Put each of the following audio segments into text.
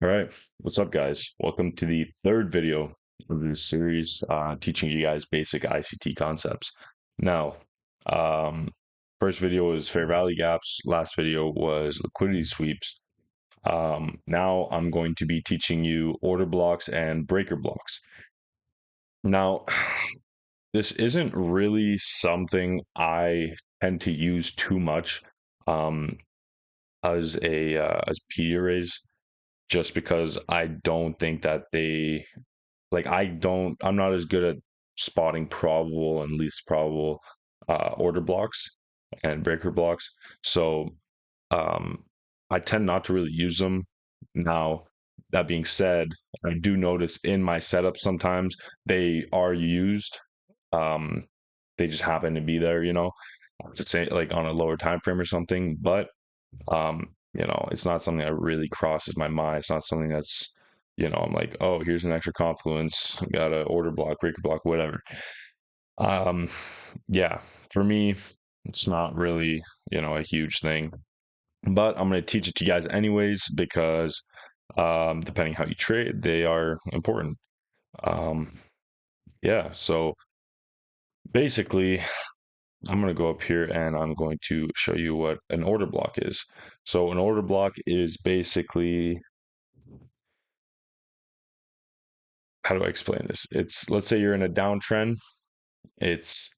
All right, what's up, guys? Welcome to the third video of this series, teaching you guys basic ICT concepts. Now, um, first video was fair value gaps. Last video was liquidity sweeps. Now I'm going to be teaching you order blocks and breaker blocks. Now, this isn't really something I tend to use too much um, as P arrays, just because I don't think that I'm not as good at spotting probable and least probable order blocks and breaker blocks. So um, I tend not to really use them. Now, that being said, I do notice in my setup sometimes they are used. Um, they just happen to be there, to say like on a lower time frame or something. But it's not something that really crosses my mind. It's not something that's, I'm like, oh, here's an extra confluence, got a order block, breaker block, whatever. Um, yeah, for me, it's not really, a huge thing. But I'm going to teach it to you guys anyways because depending how you trade, they are important. Um, yeah, so basically, I'm going to go up here and I'm going to show you what an order block is. So an order block is basically, how do I explain this? It's, let's say you're in a downtrend. It's,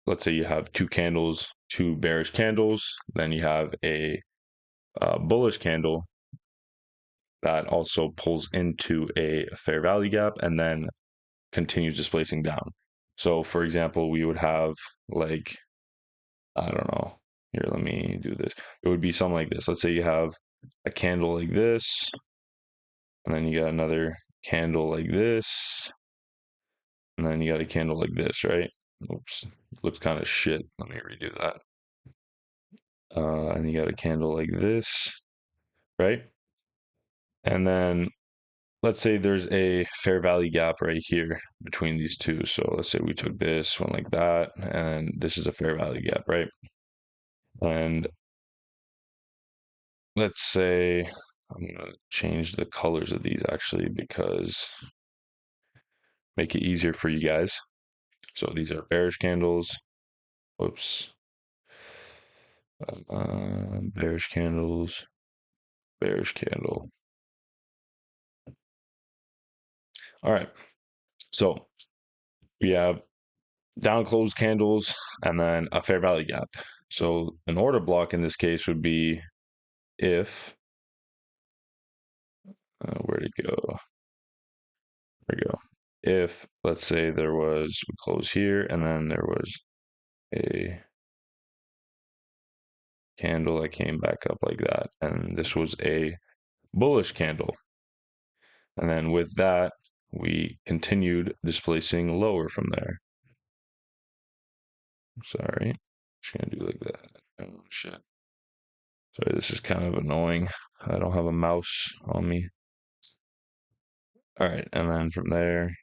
let's say you have two candles, two bearish candles, then you have a bullish candle that also pulls into a fair value gap and then continues displacing down. So, for example, we would have like, I don't know. Here, let me do this. It would be something like this. Let's say you have a candle like this, and then you got another candle like this, and then you got a candle like this, right? Oops, looks kind of shit. Let me redo that. And you got a candle like this, right? And then let's say there's a fair value gap right here between these two. So let's say we took this one like that, and this is a fair value gap, right? And let's say I'm gonna change the colors of these actually because make it easier for you guys. So these are bearish candles. Whoops. Bearish candles, bearish candle. All right. So we have down closed candles and then a fair value gap. So an order block in this case would be if, where'd it go? There we go. If, let's say we close here and then there was a candle that came back up like that. And this was a bullish candle. And then with that, we continued displacing lower from there. Sorry. Just gonna do like that. Oh shit. Sorry, this is kind of annoying. I don't have a mouse on me. All right, and then from there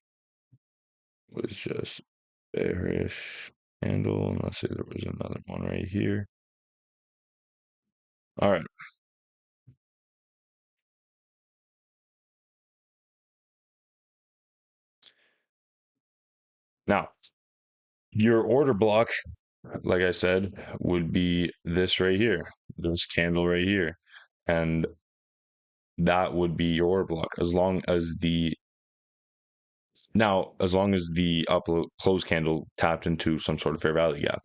was just bearish candle. And let's say there was another one right here. All right. Now, your order block, like I said, would be this right here, this candle right here. And that would be your order block as long as the close candle tapped into some sort of fair value gap.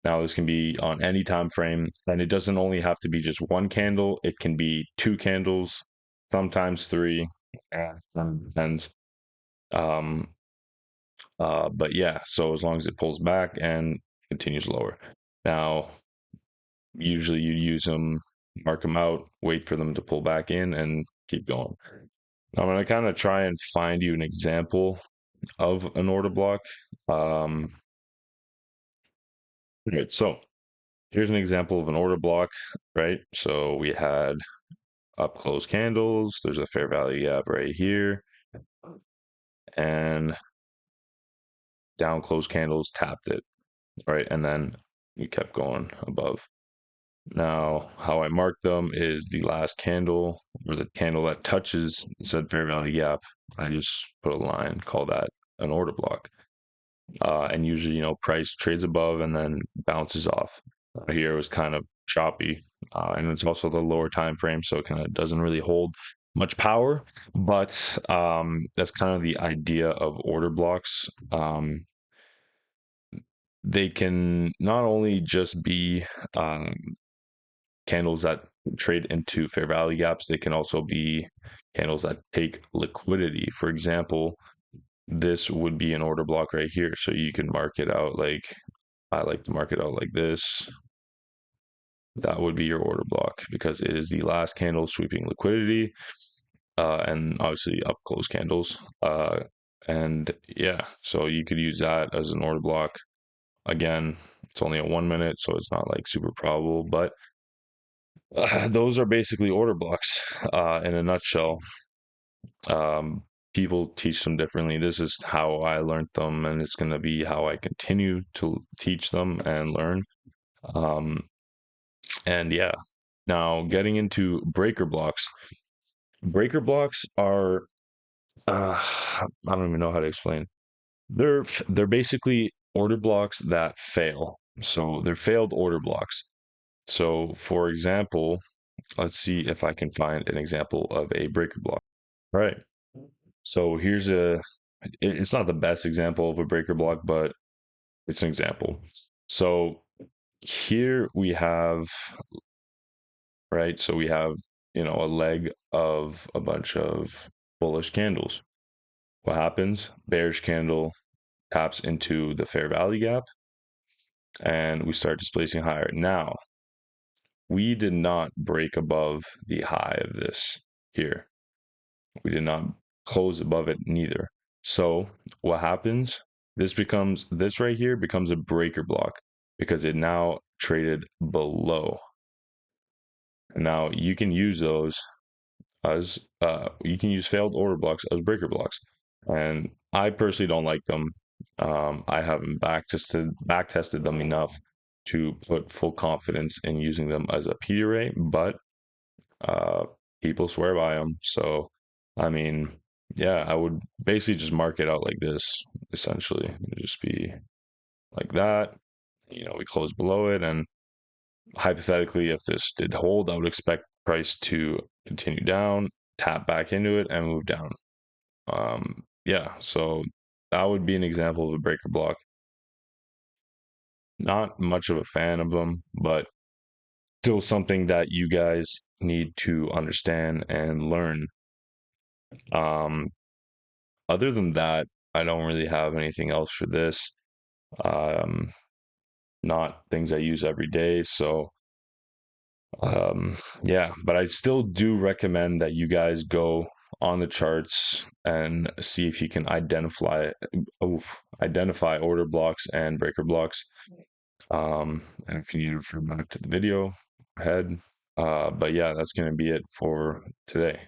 Now this can be on any time frame, and it doesn't only have to be just one candle. It can be two candles, sometimes three. Depends. Um, but yeah, so as long as it pulls back and continues lower. Now, usually you use them, mark them out, wait for them to pull back in, and keep going. I'm gonna kind of try and find you an example of an order block. Um, right, so here's an example of an order block, right? So we had up close candles, there's a fair value gap right here, and down close candles tapped it, right? And then we kept going above. Now, how I mark them is the last candle or the candle that touches said fair value gap. I just put a line, call that an order block. And usually, price trades above and then bounces off. Here it was kind of choppy, and it's also the lower time frame, so it kind of doesn't really hold much power. But that's kind of the idea of order blocks. They can not only just be um, candles that trade into fair value gaps, they can also be candles that take liquidity. For example, this would be an order block right here. So you can mark it out like I like to mark it out like this. That would be your order block because it is the last candle sweeping liquidity, and obviously up close candles. And yeah, so you could use that as an order block. Again, it's only a 1 minute, so it's not like super probable, but those are basically order blocks in a nutshell. Um, People teach them differently. This is how I learned them, and it's going to be how I continue to teach them and learn. Um, and yeah, now getting into breaker blocks. Breaker blocks are I don't even know how to explain. They're basically order blocks that fail. So they're failed order blocks. So for example, let's see if I can find an example of a breaker block. All right. So it's not the best example of a breaker block, but it's an example. So here we have, right? So we have, a leg of a bunch of bullish candles. What happens? Bearish candle taps into the fair value gap and we start displacing higher. Now, we did not break above the high of this here. We did not close above it neither. So what happens? This right here becomes a breaker block because it now traded below. Now you can use those as you can use failed order blocks as breaker blocks, and I personally don't like them. I haven't back tested them enough to put full confidence in using them as a PD array, but uh, people swear by them. So, I mean, yeah, I would basically just mark it out like this. Essentially, it would just be like that. We close below it, and hypothetically, if this did hold, I would expect price to continue down, tap back into it, and move down. Yeah, so that would be an example of a breaker block. Not much of a fan of them, but still something that you guys need to understand and learn. Um, Other than that, I don't really have anything else for this. Um, Not things I use every day. So, yeah, but I still do recommend that you guys go on the charts and see if you can identify order blocks and breaker blocks. And if you need to refer back to the video, go ahead. But yeah, that's going to be it for today.